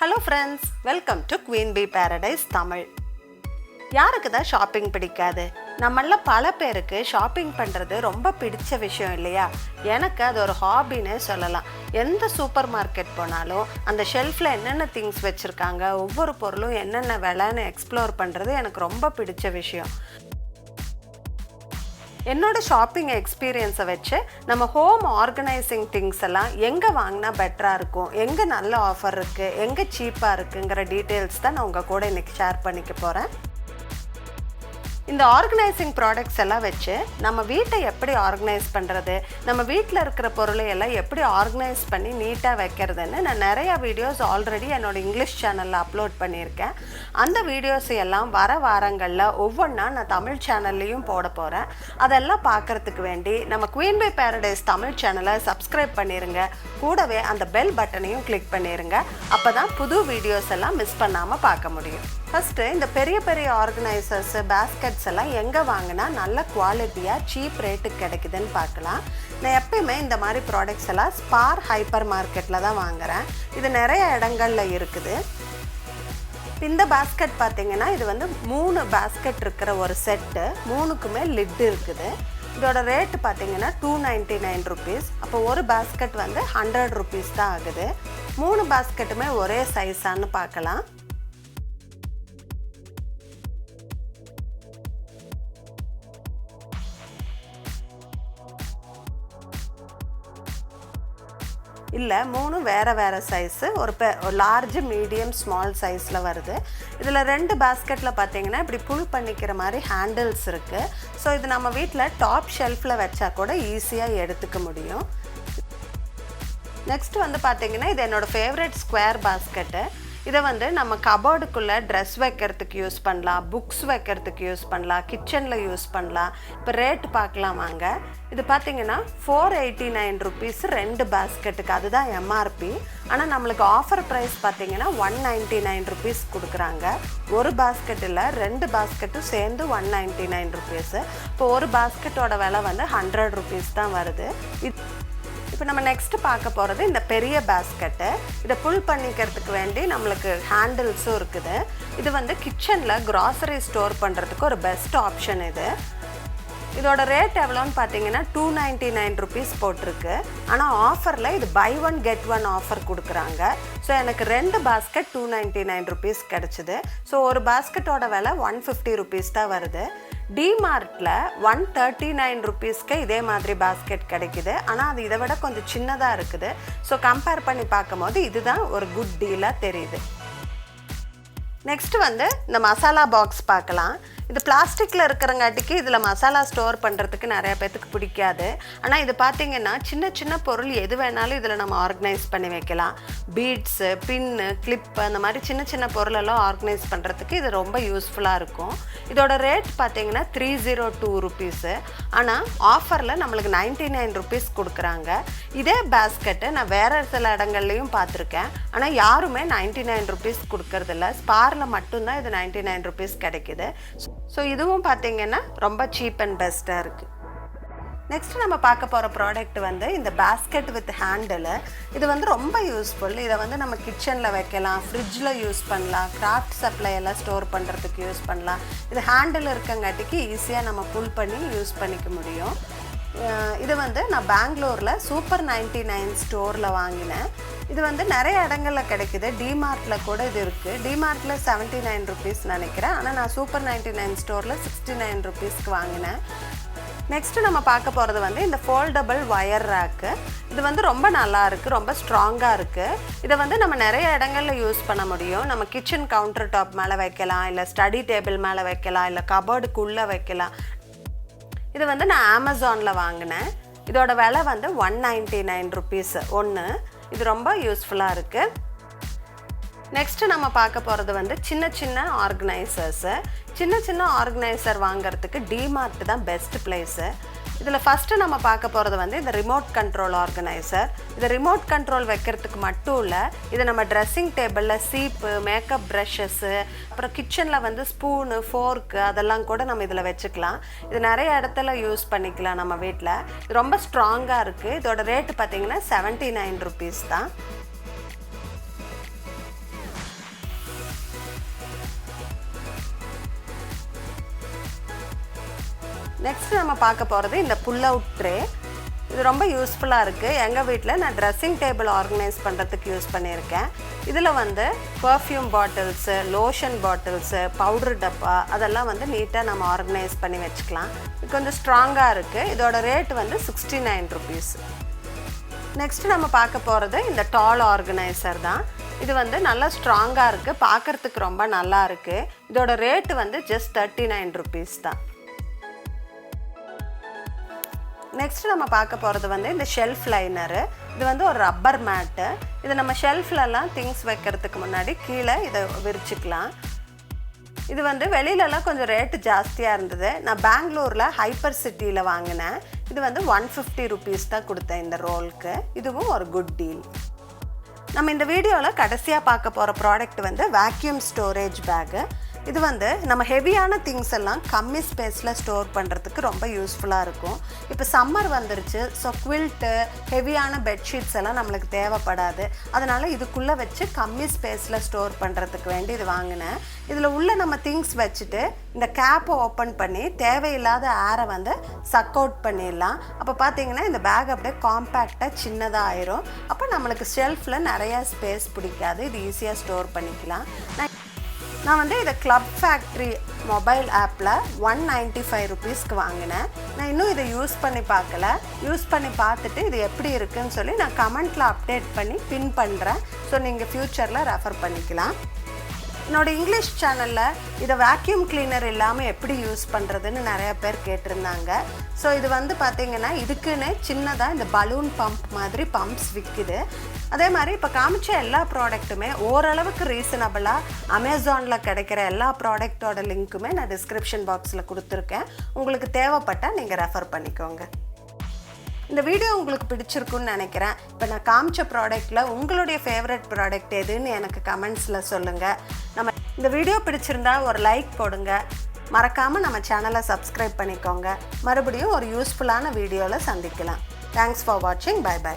Hello friends, welcome to Queen Bee Paradise Tamil. யாருக்கு தான் shopping பிடிக்காது? நம்மள பல பேருக்கு ஷாப்பிங் பண்ணுறது ரொம்ப பிடிச்ச விஷயம் இல்லையா? எனக்கு அது ஒரு ஹாபின்னே சொல்லலாம். எந்த சூப்பர் மார்க்கெட் போனாலும் அந்த ஷெல்ஃபில் என்னென்ன திங்ஸ் வச்சுருக்காங்க, ஒவ்வொரு பொருளும் என்னென்ன விலைன்னு எக்ஸ்ப்ளோர் பண்ணுறது எனக்கு ரொம்ப பிடிச்ச விஷயம். என்னோட ஷாப்பிங் எக்ஸ்பீரியன்ஸை வச்சு நம்ம ஹோம் ஆர்கனைசிங் திங்ஸ் எல்லாம் எங்கே வாங்கினா பெட்டராக இருக்கும், எங்கே நல்ல ஆஃபர் இருக்குது, எங்கே சீப்பாக இருக்குங்கிற டீட்டெயில்ஸ் தான் நான் உங்கள் கூட இன்றைக்கி ஷேர் பண்ணிக்க போகிறேன். இந்த ஆர்கனைசிங் ப்ராடக்ட்ஸ் எல்லாம் வச்சு நம்ம வீட்டை எப்படி ஆர்கனைஸ் பண்ணுறது, நம்ம வீட்டில் இருக்கிற பொருளை எல்லாம் எப்படி ஆர்கனைஸ் பண்ணி நீட்டாக வைக்கிறதுன்னு நான் நிறையா வீடியோஸ் ஆல்ரெடி என்னோடய இங்கிலீஷ் சேனலில் அப்லோட் பண்ணியிருக்கேன். அந்த வீடியோஸ் எல்லாம் வர வாரங்களில் ஒவ்வொன்றா நான் தமிழ் சேனல்லையும் போட போகிறேன். அதெல்லாம் பார்க்குறதுக்கு வேண்டி நம்ம குவீன் பீ பேரடைஸ் தமிழ் சேனலை சப்ஸ்கிரைப் பண்ணிடுங்க. கூடவே அந்த பெல் பட்டனையும் கிளிக் பண்ணிடுங்க. அப்போ தான் புது வீடியோஸ் எல்லாம் மிஸ் பண்ணாமல் பார்க்க முடியும். ஃபஸ்ட்டு இந்த பெரிய பெரிய ஆர்கனைசர்ஸு, பேஸ்கெட்ஸ் எல்லாம் எங்கே வாங்கினா நல்ல குவாலிட்டியாக சீப் ரேட்டுக்கு கிடைக்குதுன்னு பார்க்கலாம். நான் எப்பயுமே இந்த மாதிரி ப்ராடக்ட்ஸ் எல்லாம் ஸ்பார் ஹைப்பர் மார்க்கெட்டில் தான் வாங்குகிறேன். இது நிறைய இடங்களில் இருக்குது. இந்த பேஸ்கெட் பார்த்திங்கன்னா இது வந்து 3 பேஸ்கெட் இருக்கிற ஒரு செட்டு, 3க்குமே லிட் இருக்குது. இதோட ரேட்டு பார்த்திங்கன்னா 299 ருபீஸ். அப்போ ஒரு பேஸ்கெட் வந்து 100 ருபீஸ் தான் ஆகுது. 3 பேஸ்கெட்டுமே ஒரே சைஸான்னு பார்க்கலாம். இல்லை, 3 வேறு சைஸு, ஒரு லார்ஜ், மீடியம், ஸ்மால் சைஸில் வருது. இதில் 2 பேஸ்கெட்டில் பார்த்தீங்கன்னா இப்படி புல் பண்ணிக்கிற மாதிரி ஹேண்டில்ஸ் இருக்குது. ஸோ இது நம்ம வீட்டில் டாப் ஷெல்ஃபில் வச்சா கூட ஈஸியாக எடுத்துக்க முடியும். நெக்ஸ்ட் வந்து பார்த்திங்கன்னா இது என்னோடய ஃபேவரட் ஸ்கொயர் பேஸ்கெட்டு. இதை வந்து நம்ம கபோர்டுக்குள்ளே ட்ரெஸ் வைக்கிறதுக்கு யூஸ் பண்ணலாம், புக்ஸ் வைக்கிறதுக்கு யூஸ் பண்ணலாம், கிச்சனில் யூஸ் பண்ணலாம். இப்போ ரேட்டு பார்க்கலாம் வாங்க. இது பார்த்திங்கன்னா 489 ருபீஸ் 2 பேஸ்கெட்டுக்கு, அதுதான் எம்ஆர்பி. ஆனால் நம்மளுக்கு ஆஃபர் ப்ரைஸ் பார்த்திங்கன்னா 199 ருபீஸ் கொடுக்குறாங்க. ஒரு பேஸ்கெட்டில் 2 பேஸ்கெட்டும் சேர்ந்து 199 ருபீஸு. இப்போ ஒரு பேஸ்கெட்டோட விலை வந்து 100 ருபீஸ் தான் வருது. இப்போ நம்ம நெக்ஸ்ட்டு பார்க்க போகிறது இந்த பெரிய பேஸ்கெட்டு. இதை புல் பண்ணிக்கிறதுக்கு வேண்டி நம்மளுக்கு ஹேண்டில்ஸும் இருக்குது. இது வந்து கிச்சனில் க்ராசரி ஸ்டோர் பண்ணுறதுக்கு ஒரு பெஸ்ட் ஆப்ஷன் இது. இதோட ரேட் எவ்வளோன்னு பார்த்தீங்கன்னா 299 ருபீஸ் போட்டிருக்கு. ஆனால் ஆஃபரில் இது பை 1 கெட் 1 ஆஃபர் கொடுக்குறாங்க. ஸோ எனக்கு 2 பேஸ்கெட் 299 ருபீஸ் கிடச்சிது. ஸோ ஒரு பேஸ்கெட்டோட விலை 150 ருபீஸ் தான் வருது. டிமார்ட்டில் 139 ருபீஸ்க்கு இதே மாதிரி பேஸ்கெட் கிடைக்குது. ஆனால் அது இதை விட கொஞ்சம் சின்னதாக இருக்குது. ஸோ கம்பேர் பண்ணி பார்க்கும்போது இதுதான் ஒரு குட் டீலாக தெரியுது. நெக்ஸ்ட் வந்து இந்த மசாலா பாக்ஸ் பார்க்கலாம். இது பிளாஸ்டிக்கில் இருக்கிறங்காட்டிக்கு இதில் மசாலா ஸ்டோர் பண்ணுறதுக்கு நிறையா பேர்த்துக்கு பிடிக்காது. ஆனால் இது பார்த்திங்கன்னா சின்ன சின்ன பொருள் எது வேணாலும் இதில் நம்ம ஆர்கனைஸ் பண்ணி வைக்கலாம். பீட்ஸு, பின்னு, கிளிப்பு, அந்த மாதிரி சின்ன சின்ன பொருளெல்லாம் ஆர்கனைஸ் பண்ணுறதுக்கு இது ரொம்ப யூஸ்ஃபுல்லாக இருக்கும். இதோட ரேட் பார்த்திங்கன்னா 302 ருபீஸு. ஆனால் ஆஃபரில் நம்மளுக்கு 99 ருபீஸ் கொடுக்குறாங்க. இதே பேஸ்கெட்டு நான் வேறு சில இடங்கள்லையும் பார்த்துருக்கேன். ஆனால் யாருமே 99 ருபீஸ் கொடுக்கறதில்ல. ஸ்பாரில் மட்டும்தான் இது 99 ருபீஸ் கிடைக்குது. ஸோ இதுவும் பார்த்திங்கன்னா ரொம்ப சீப் அண்ட் பெஸ்ட்டாக இருக்குது. நெக்ஸ்ட் நம்ம பார்க்க போகிற ப்ராடக்ட் வந்து இந்த பேஸ்கெட் வித் ஹேண்டிலு. இது வந்து ரொம்ப யூஸ்ஃபுல். இதை வந்து நம்ம கிச்சனில் வைக்கலாம், ஃப்ரிட்ஜில் யூஸ் பண்ணலாம், கிராஃப்ட் சப்ளை எல்லாம் ஸ்டோர் பண்ணுறதுக்கு யூஸ் பண்ணலாம். இது ஹேண்டில் இருக்கங்காட்டிக்கு ஈஸியாக நம்ம புல் பண்ணி யூஸ் பண்ணிக்க முடியும். இது வந்து நான் பெங்களூரில் சூப்பர் 99 ஸ்டோரில் வாங்கினேன். இது வந்து நிறைய இடங்களில் கிடைக்குது. டிமார்ட்டில் கூட இது இருக்குது. டிமார்ட்டில் 79 ருபீஸ் நினைக்கிறேன். ஆனால் நான் சூப்பர் 99 ஸ்டோரில் 69 ருபீஸ்க்கு வாங்கினேன். நெக்ஸ்ட்டு நம்ம பார்க்க போகிறது வந்து இந்த ஃபோல்டபுள் ஒயர் ரேக்கு. இது வந்து ரொம்ப நல்லா இருக்குது, ரொம்ப ஸ்ட்ராங்காக இருக்குது. இதை வந்து நம்ம நிறைய இடங்களில் யூஸ் பண்ண முடியும். நம்ம கிச்சன் கவுண்டர் டாப் மேலே வைக்கலாம், இல்லை ஸ்டடி டேபிள் மேலே வைக்கலாம், இல்லை கபோர்டுக்குள்ளே வைக்கலாம். இது வந்து நான் அமேசானில் வாங்கினேன். இதோட விலை வந்து 199 ருபீஸ் ஒன்று. இது ரொம்ப யூஸ்ஃபுல்லாக இருக்குது. நெக்ஸ்ட்டு நம்ம பார்க்க போகிறது வந்து சின்ன சின்ன ஆர்கனைசர்ஸு. சின்ன சின்ன ஆர்கனைசர் வாங்கிறதுக்கு டிமார்ட் தான் பெஸ்ட் பிளேஸு. இதில் ஃபஸ்ட்டு நம்ம பார்க்க போகிறது வந்து இந்த ரிமோட் கண்ட்ரோல் ஆர்கனைசர். இதை ரிமோட் கண்ட்ரோல் வைக்கிறதுக்கு மட்டும் இல்லை, இதை நம்ம ட்ரெஸ்ஸிங் டேபிளில் சீப்பு, மேக்கப் ப்ரஷஸ்ஸு, அப்புறம் கிச்சனில் வந்து ஸ்பூனு, ஃபோர்க்கு அதெல்லாம் கூட நம்ம இதில் வச்சுக்கலாம். இது நிறைய இடத்துல யூஸ் பண்ணிக்கலாம் நம்ம வீட்டில். இது ரொம்ப ஸ்ட்ராங்காக இருக்குது. இதோட ரேட்டு பார்த்திங்கன்னா 79 ருபீஸ் தான். நெக்ஸ்ட் நம்ம பார்க்க போகிறது இந்த புல் அவுட் ட்ரே. இது ரொம்ப யூஸ்ஃபுல்லாக இருக்குது. எங்கள் வீட்டில் நான் ட்ரெஸ்ஸிங் டேபிள் ஆர்கனைஸ் பண்ணுறதுக்கு யூஸ் பண்ணியிருக்கேன். இதில் வந்து perfume bottles, lotion bottles, powder டப்பா அதெல்லாம் வந்து நீட்டாக நம்ம ஆர்கனைஸ் பண்ணி வச்சுக்கலாம். இது கொஞ்சம் ஸ்ட்ராங்காக இருக்குது. இதோட ரேட் வந்து 69 rupees. நெக்ஸ்ட் நம்ம பார்க்க போகிறது இந்த டால் ஆர்கனைசர் தான். இது வந்து நல்லா ஸ்ட்ராங்காக இருக்குது, பார்க்குறதுக்கு ரொம்ப நல்லா இருக்குது. இதோட ரேட்டு வந்து ஜஸ்ட் 39 rupees தான். நெக்ஸ்ட் நம்ம பார்க்க போகிறது வந்து இந்த ஷெல்ஃப் லைனரு. இது வந்து ஒரு ரப்பர் மேட்டு. இது நம்ம ஷெல்ஃப்லலாம் திங்ஸ் வைக்கிறதுக்கு முன்னாடி கீழே இதை விரிச்சிக்கலாம். இது வந்து வெளியிலலாம் கொஞ்சம் ரேட்டு ஜாஸ்தியாக இருந்தது. நான் பெங்களூரில் ஹைப்பர் சிட்டியில் வாங்கினேன். இது வந்து 150 rupees தான் கொடுத்தேன் இந்த ரோலுக்கு. இதுவும் ஒரு குட் டீல். நம்ம இந்த வீடியோவில் கடைசியாக பார்க்க போகிற ப்ராடக்ட் வந்து வேக்யூம் ஸ்டோரேஜ் பேக்கு. இது வந்து நம்ம ஹெவியான திங்ஸ் எல்லாம் கம்மி ஸ்பேஸில் ஸ்டோர் பண்ணுறதுக்கு ரொம்ப யூஸ்ஃபுல்லாக இருக்கும். இப்போ சம்மர் வந்துருச்சு. ஸோ குவில்ட்டு, ஹெவியான பெட்ஷீட்ஸ் எல்லாம் நம்மளுக்கு தேவைப்படாது. அதனால் இதுக்குள்ளே வச்சு கம்மி ஸ்பேஸில் ஸ்டோர் பண்ணுறதுக்கு வேண்டி இது வாங்கினேன். இதில் உள்ள நம்ம திங்ஸ் வச்சுட்டு இந்த கேப்பை ஓப்பன் பண்ணி தேவையில்லாத ஏரை வந்து சக் அவுட் பண்ணிடலாம். அப்போ பார்த்தீங்கன்னா இந்த பேக் அப்படியே காம்பேக்டாக சின்னதாக ஆயிரும். அப்போ நம்மளுக்கு ஷெல்ஃபில் நிறையா ஸ்பேஸ் பிடிக்காது. இது ஈஸியாக ஸ்டோர் பண்ணிக்கலாம். நான் வந்து இதை கிளப் ஃபேக்ட்ரி மொபைல் ஆப்பில் 195 rupeesக்கு வாங்கினேன். நான் இன்னும் இதை யூஸ் பண்ணி பார்க்கல. யூஸ் பண்ணி பார்த்துட்டு இது எப்படி இருக்குன்னு சொல்லி நான் கமெண்ட்டில் அப்டேட் பண்ணி பின் பண்ணுறேன். ஸோ நீங்கள் ஃப்யூச்சரில் ரெஃபர் பண்ணிக்கலாம். என்னோடய இங்கிலீஷ் சேனலில் இதை வேக்யூம் கிளீனர் இல்லாமல் எப்படி யூஸ் பண்ணுறதுன்னு நிறையா பேர் கேட்டிருந்தாங்க. ஸோ இது வந்து பார்த்திங்கன்னா இதுக்குன்னு சின்னதாக இந்த பலூன் பம்ப் மாதிரி பம்ப்ஸ் விற்கிது. அதே மாதிரி இப்போ காமிச்ச எல்லா ப்ராடக்ட்டுமே ஓரளவுக்கு ரீசனபிளாக அமேசானில் கிடைக்கிற எல்லா ப்ராடக்டோட லிங்க்குமே நான் டிஸ்கிரிப்ஷன் பாக்ஸில் கொடுத்துருக்கேன். உங்களுக்கு தேவைப்பட்டால் நீங்கள் ரெஃபர் பண்ணிக்கோங்க. இந்த வீடியோ உங்களுக்கு பிடிச்சிருக்குன்னு நினைக்கிறேன். இப்போ நான் காமிச்ச ப்ராடக்ட்டில் உங்களுடைய ஃபேவரட் ப்ராடக்ட் எதுன்னு எனக்கு கமெண்ட்ஸில் சொல்லுங்கள். நம்ம இந்த வீடியோ பிடிச்சிருந்தா ஒரு லைக் போடுங்க. மறக்காமல் நம்ம சேனலை சப்ஸ்கிரைப் பண்ணிக்கோங்க. மறுபடியும் ஒரு யூஸ்ஃபுல்லான வீடியோவில் சந்திக்கலாம். தேங்க்ஸ் ஃபார் வாட்சிங். Bye by.